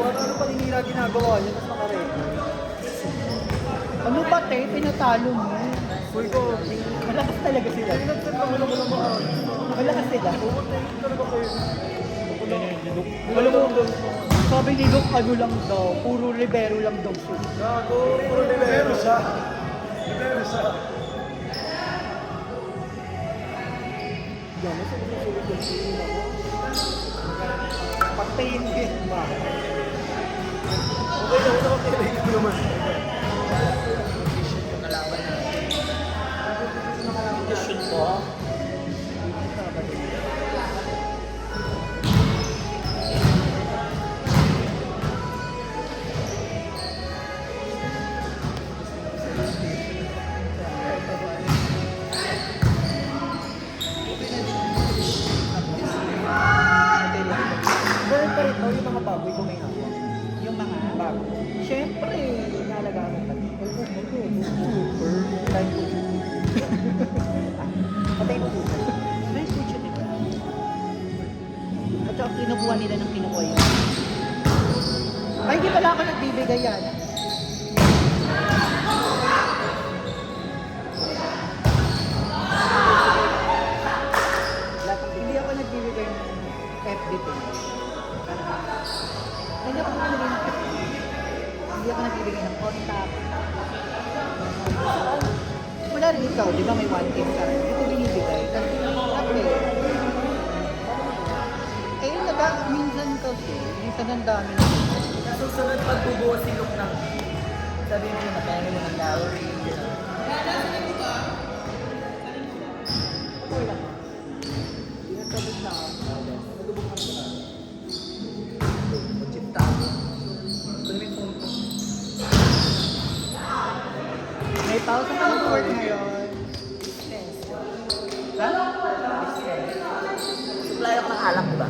Ano paninira ginagawa niya, tapos naka-record. Ano ba, te? Pinatalo mo. Uy ko, Malakas talaga sila. pinagsan ka mo naman ang mga Malakas sila. Oo, talaga kayo. Alam mo, sabi ni Luke, ano lang daw, puro libero lang daw siya. Gago, puro libero siya. Libero siya. Yan, nasa susunod yung sinin ako. Patayin din ba? Okay lang, ito okay naman. Shoot ko. Meron pa rin daw yung mga baboy kung may hawak. Yung mga Bago. siyempre, inalagaan mo pa. Super. Time ko. Patay mo dito. May future nila. At saka kinukuha nila ng kinukuha yun. Ay, hindi pala ako nagbibigay yan. Hindi ako nagbibigay ng FB page. Hindi ako nagbibigay ng FB. Hindi ako nagbibigay ng contact. Wala rin ikaw, di ba may 1K ka? Ito binibigay. Kasi okay. Eh, minsan kasi, minsan ang dami na. Susunod pagbubuo si Luke ng sabihin mo na kaya mo ng dowry. Okay lang. Pinagsagot na ako. Magchipta ako. Ito yung phone ko. May pausa ka mag-work ngayon. Ha? Supply ako ng alak, diba?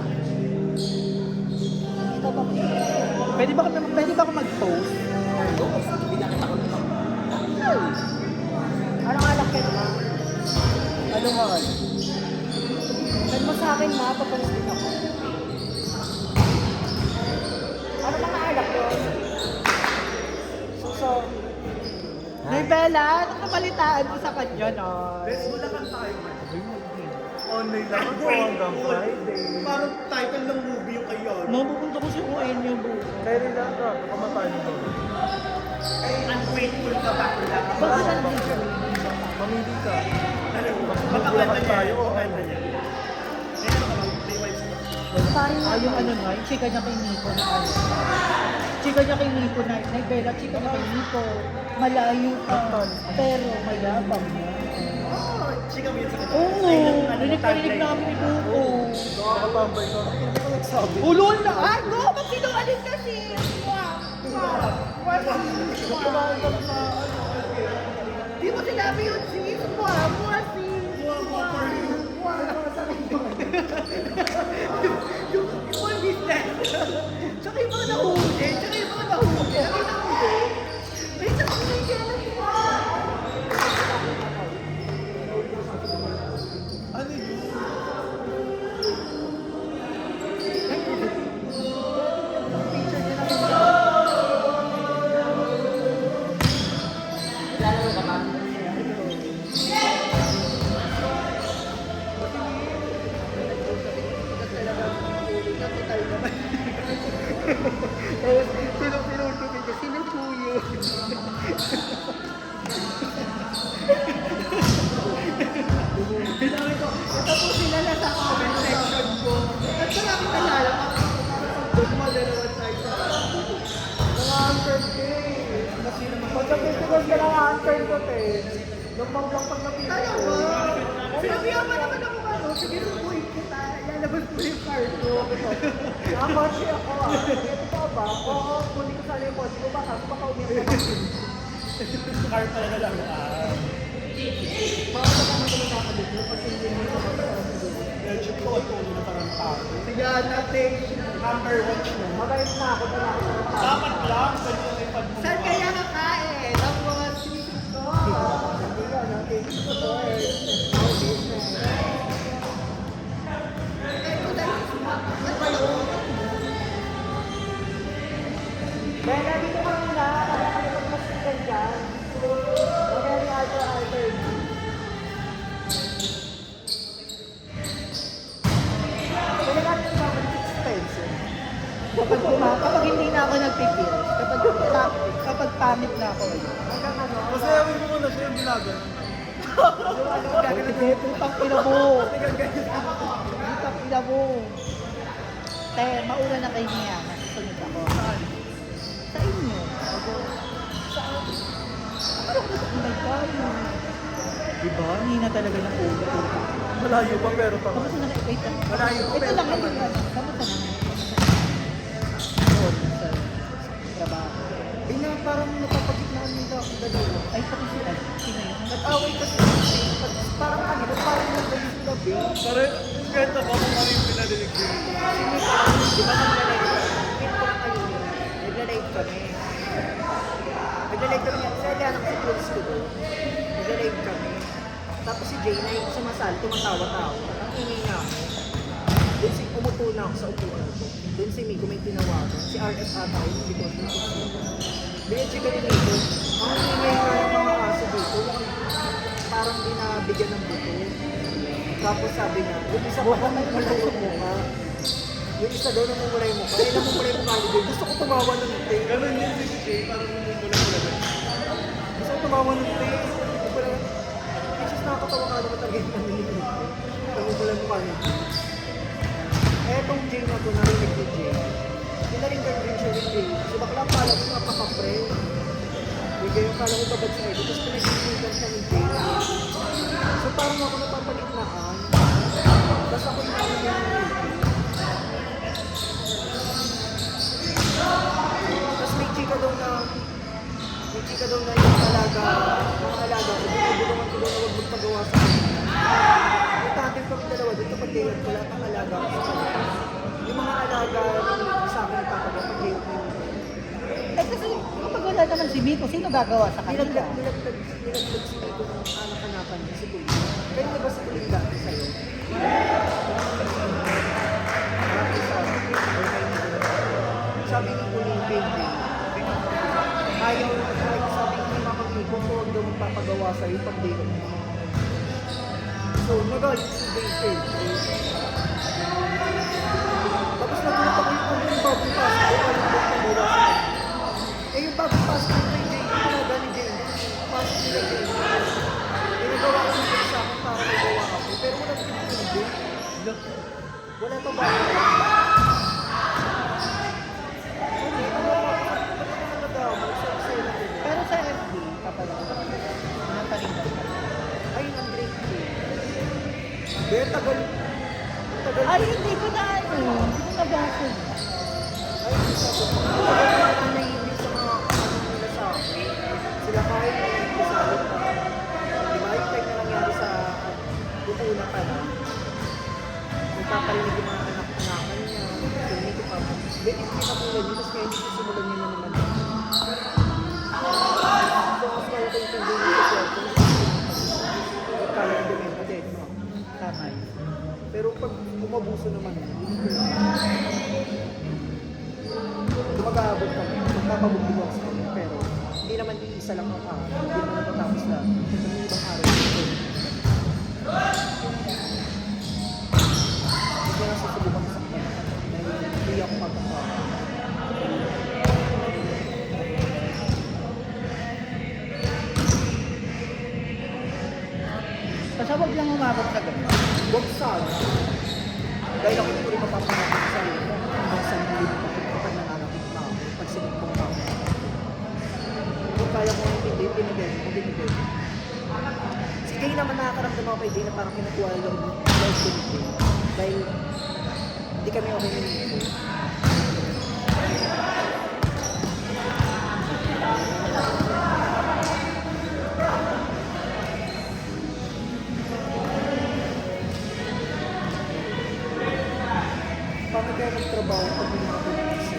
Ito ba? Pwede ba ako mag-post? Oo, hindi na kita ko nito. Anong alak ka ba? Ano nga? Send mo sa akin ma, papost din ako. Ano mga alak yun? So, May Bella, anong kapalitaan mo sa kanya, no? Bes, bulakan tayo man. Online lang ako hanggang Friday. Parang title ng movie yung kayo. Mapupunta ko sa UN yung buko. Kaya rin lang ka, kamatay mo doon. Ay, ungrateful ka ba? Baka nandito. Mamili ka. Ano? Bulakan Mapakanta niya. tayo. Mapakanta niya. Ayun ako, may wives na. Yung ano nga, yung chika niya kay Nico na ano. Chika niya kay Nico na, Bella, chika niya kay Nico. Malayo pa, pero mayabang niya. Oh, chika mo yun sa kanya. Oo, Ay, yung ano, rinig tagline. namin ni Buko. Nakakatambay ka. Hindi ko nagsabi. Ulol na! Ay, go! Magsinungaling kasi! Kumain ka na sa ano. Di mo sinabi yun, sis! Mua sis! Yung full business. Tsaka yung mga nahuli. Tsaka yung mga nahuli. Ay, nahuli. May tsaka may kailan mo. Ano yun? Tinutupin ko, sino po yun? Sinabi ko, ito po sila na sa comment section ko. At sa akin nalala, doon mo dalawan tayo sa mga answer ko eh. Kasi naman, pag napitigas ka ng answer ko eh. Lumbang lang pag napitigas ko. Sinabihan pa naman ako ano, sige subuhin kita, lalabas mo yung card ko. Nakakotsi ako ah. Ito pa ba? Oo, kunin ko sana yung kotse ko, baka umiyak pa. Car talaga lang. Baka naman naman nakakabit kasi hindi mo sa Medyo tuwa-tuwa na parang tao. Sige, natin. Number watch mo. Mabait na ako na ako. Dapat lang, pwede ko yung pag-move. Saan kaya kakain? Ang mga sinisip ko. Hindi ka, natin. Support. Our business. Ito na yung ano ba yun? Bella, dito ka muna. Kaya ka nagpagmasikan dyan. Mamaya ni Alter. Pwede natin ba mag-expensive? Kapag hindi na ako nagpipils, kapag panic na ako. Hanggang ano? Masayawin mo muna siya yung ginagawa. Putang ina mo. Putang ina mo. Te, mauna na kayo niya. Nasusunod ako. Sa inyo. Saan? Ano ko sa may tayo? Diba? Hindi na talaga ng ulo. Malayo pa pero tama. Kamusta na? Wait lang. Malayo pa Ito pero lang tama. yung ano. Kamusta na? Oo, sa trabaho. Ay na, parang napapagitnaan nila ako dalawa. Ay, pati sila. Sino yun? Nag-away kasi. Parang ano, parang nag-away sila, babe. Parang kahit ako kung ano yung pinadinig ko. Di ba nagla-live kami? Nagla-live kami yan. Kasi anak si close ko doon. Nagla-live kami. Tapos si Jay na yung sumasal, tumatawa-tawa. Ang ingay nga ako. Doon si umupo na ako sa upuan ko. Doon si Miko may tinawagan. Si RS ata ako, hindi ko siya susunod. Then chika din dito, ang ingay nga ng mga aso dito, parang binabigyan ng buto. Tapos sabi niya, yung isa pa naman mula yung mukha. Yung isa daw namumulay mo. Kaya namumulay mo kali din. Gusto ko tumawa ng tape. Ganun din si Jay, parang mumula-mula. Gusto ko tumawa ng tape. Hindi ko lang. Just nakakatawa ka naman talaga yung naminig ko. Namumulay mo kali. Etong Jay na to, narinig ni Jay. Pinaring rin siya ni Jay. Si bakla pala ko napaka-pre. Bigay yung kala ko babad sa ito. Tapos pinag-iigan siya ni Jay. So parang ako napapagitnaan. Tapos ako yung narinig ni Jay. Tapos may chika daw na yung alaga, mga alaga, binubulungan ko daw na huwag magpagawa sa akin. May tatay kami dalawa dito pag dayot ko lahat ng alaga ko sa akin. Yung mga alaga sa akin nagpapagawa pag dayot ko yun. Eh kasi kapag wala naman si Miko, sino gagawa sa kanila? Nilaglag si Miko ng anak-anakan niya, si Kuya. Kaya di ba si Kuya dati sa'yo? Sabi ni Kuya kay Jay, ayaw sabi ni Mama Miko kung huwag daw magpapagawa sa'yo pag dayot mo. So, nagalit si Jay kay Jay. Tapos nagulat ako yung bagong pasok ko, alam ko pagawa sa akin. Eh yung bagong pasok ko kay Jay, yung talaga ni Jay, pasok nila Jay. Pinagawa ko nila sa akin para magawa ako. Pero wala ko yung Jay. Wala pa ba? Hindi, ano ako nadamay sa eksena ko. Pero sa FB, kapag napalindan ka. Ay, ang great Jay. Be, tagal. Tagal. Ay, hindi ko na ano. Hindi ko nabasa. Ay, sabi ko. Tagal na naiinis sa mga ano nila sa akin. Sila kahit na yung kasalit na. Di ba? Yung time na nangyari sa una pa na. Nagpapalinig yung mga anak-anakan niya. Hindi ko pa. Be, hindi ko katulad yun. Tapos kaya hindi ko simulan niya na naman. So, mas kaya ko yung convenience sa kwarto. Kaya ko din yung din. Tama yun. Pero pag umabuso naman, hindi ko na. Mag-aabot kami, magpapabugbog ako sa kanya, pero hindi naman iisa lang ang araw. Hindi naman natatapos na ng ibang araw. Hindi ko na susubukan sa kanya dahil hindi ako magkakawa. Basta wag lang umabot sa ganun. Huwag sana. Dahil ako hindi ko rin mapapanakit sa sarili ko hanggang sa hindi ko kapag nananakit na ako, pag sinip kong tao. Kung kaya ko hindi, binigay ko, binigay ko. Si Jay naman nakakaramdam ako kay Jay na parang kinukuha yung love ko ni Jay. Dahil hindi kami okay ni Jay. Paano kaya nagtrabaho pag hindi ako nag-isa?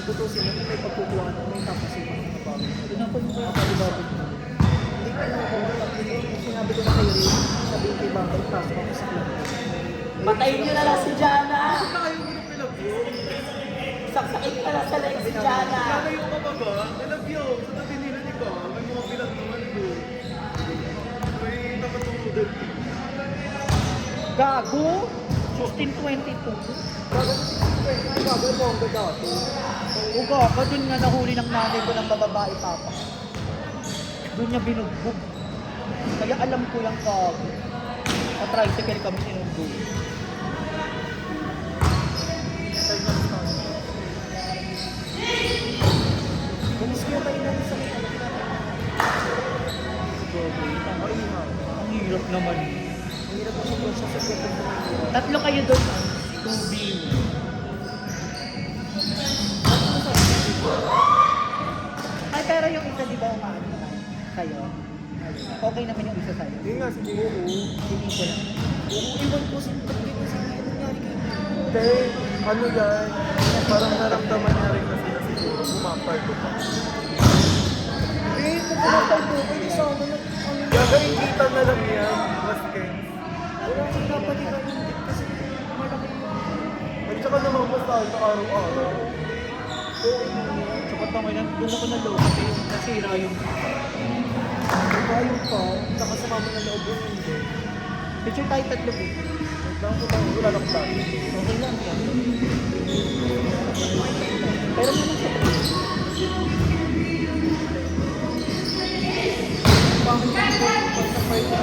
Tutusin mo, may pagkukuha na may tapos yung mga trabaho. Pinapag mo yung Palibabot mo. Hindi ko na sinabi ko na kay Ray, sabi ko kay Bangkay, pasok ako sa club. Patayin nyo na lang si Jana! Tayo mo na pinag-vlog. Saksakin ka lang sa legs si Jana. Kakayo ka pa ba? I love you. Sa tabi nila, di ba? May mga bilang naman doon. May nakatulog. Gago? 1622? Bago mo ang dati. O gago, dun nga nahuli ng nanay ko ng bababae papa. Doon niya binugbog. Kaya alam ko yung gago. Pa-tricycle kami sinundo. Gumis ko kayo na sa ang hirap naman. Ang hirap mo siguro sa sakit. Tatlo kayo doon. 2B. Ay, pero yung isa di ba umaano naman sa'yo? Okay naman yung isa sa'yo. Yun nga, siguro. Hindi ko lang. Iwan ko si Pagkin kasi ano nangyari kayo. Hindi, ano yan? Parang naramdaman niya rin kasi na siguro bumapar ko pa. Eh, kung pumatay ko, pwede sa ano na, Gagawin kita na lang yan, mas Ken. wala kang napalitan yung dip kasi malaki yung At saka naman mas tayo sa araw-araw. Tsaka tangay lang, doon ako naloko kasi nasira yung kayo pa, nakasama mo na loob yung hindi. picture tayo tatlo po. Wala na plan. Okay lang yan. Pero naman sa Bakit ko pag sa part na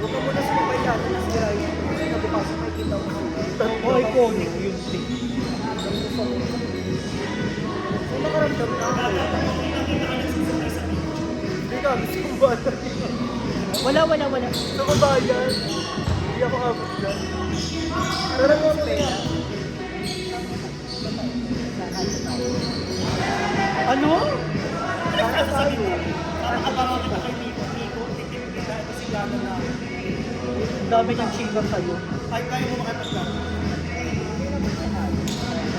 huwag ka muna sa mabay natin na sila yun. Kasi nabukasan may kita ko sila. oh, iconic yung thing. So nakaramdam na ako. Hindi ka, gusto kong bata. Wala. Gusto ko bayan. Hindi ako abot dyan. Pero yung pera. Ano? Ang dami niyang chika sa'yo. Ay, kaya mo makatagla.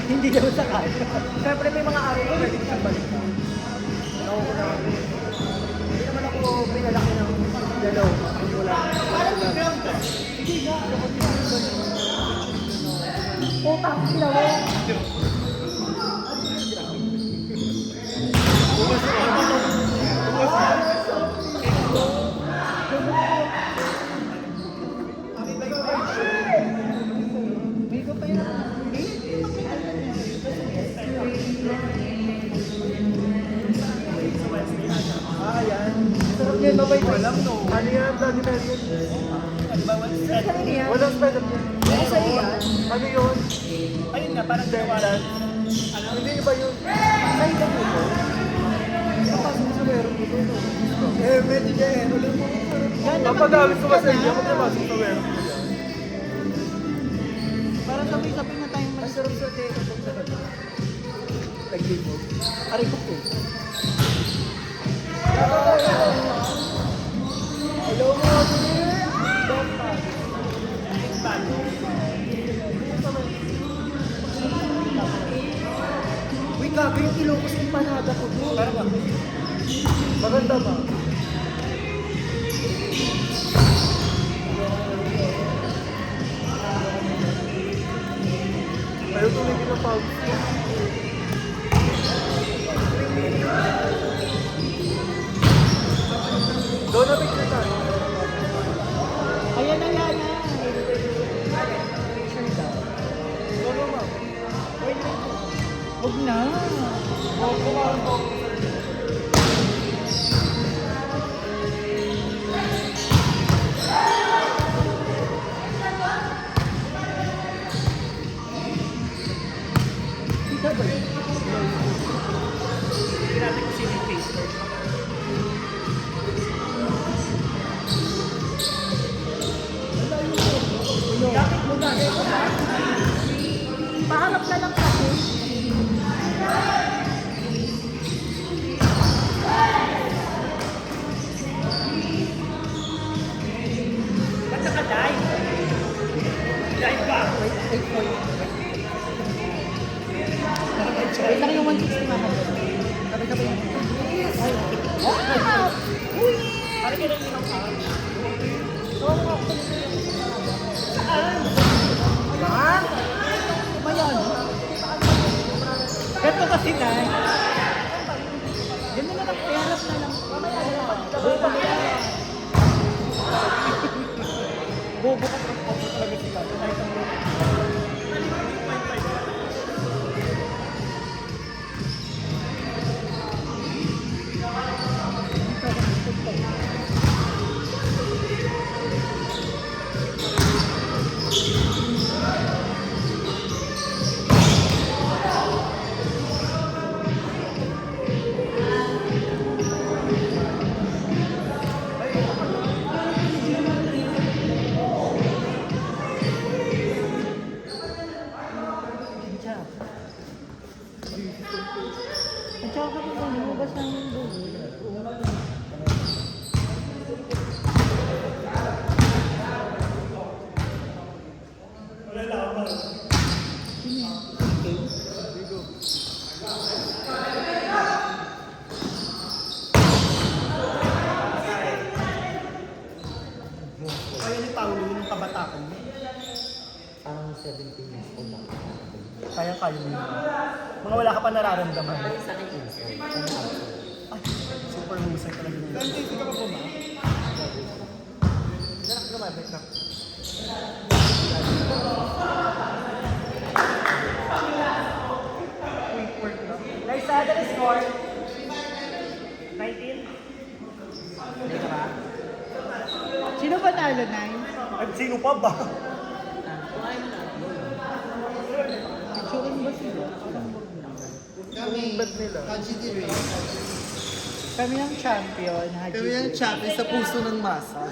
Hindi naman sa kaya. Siyempre may mga araw na pwede ko siyang balikan. Ako ko na. Hindi naman ako pinalaki ng dalaw. Wala. Hindi na. Ako Utang sila mo. Hindi ko pa yun. Ayan. Sarap yan, mabay. Walang no. Ano yan, Bloody Mary? Sarap yan. Walang special yan. Ano sa'yo yan? Ano yun? Ayun nga, parang Dental. Hindi ba yun? Sa'yo ka mo po. Napasok sa meron dito. Eh, medyo dyan. Ulit mo. Napagamit ko kasi hindi ako namasok sa meron ko yan. Parang sabay-sabay na tayong Ang sarap sa teka pag sa kanya. Lagyan mo. Aray ko po. Hello mga dear! Uy, gabi yung Ilocos empanada ko doon. Maganda ba? Ayaw tumigil ng pawis ko. Doon na picture tayo. Ayan na yan. Doon na ma'am. Huwag na. Hindi natin kung sino yung face ko. Paharap na lang kasi. Ba't naka-live? Live ba? Wait. Wait lang yung 160 mama. Sabay-sabay yung ay. Uy! Parang ka nang inang ka. Saan? Yan! si Nay. Ganda na lang, perap na lang. Bobo ka ng pop talaga sila. Kahit ang at saka kapag lumabas ng bulo. Kaya ni Paolo yung kabataan mo. Parang 17 years old ako. Kaya mo yun. Mga wala ka pa nararamdaman. Sa akin inside. Ay, super husay talaga yun. Hindi ka pa ba? Danak lumabit na. Quick work lang. Liza, the score? 19? Hindi ka ba? Sino ba nalo, Nay? At sino pa ba? Kung ayaw mo na. Picturein ba sila? Kami, Kami ang champion, Haji. kami ang champion sa puso ng masa.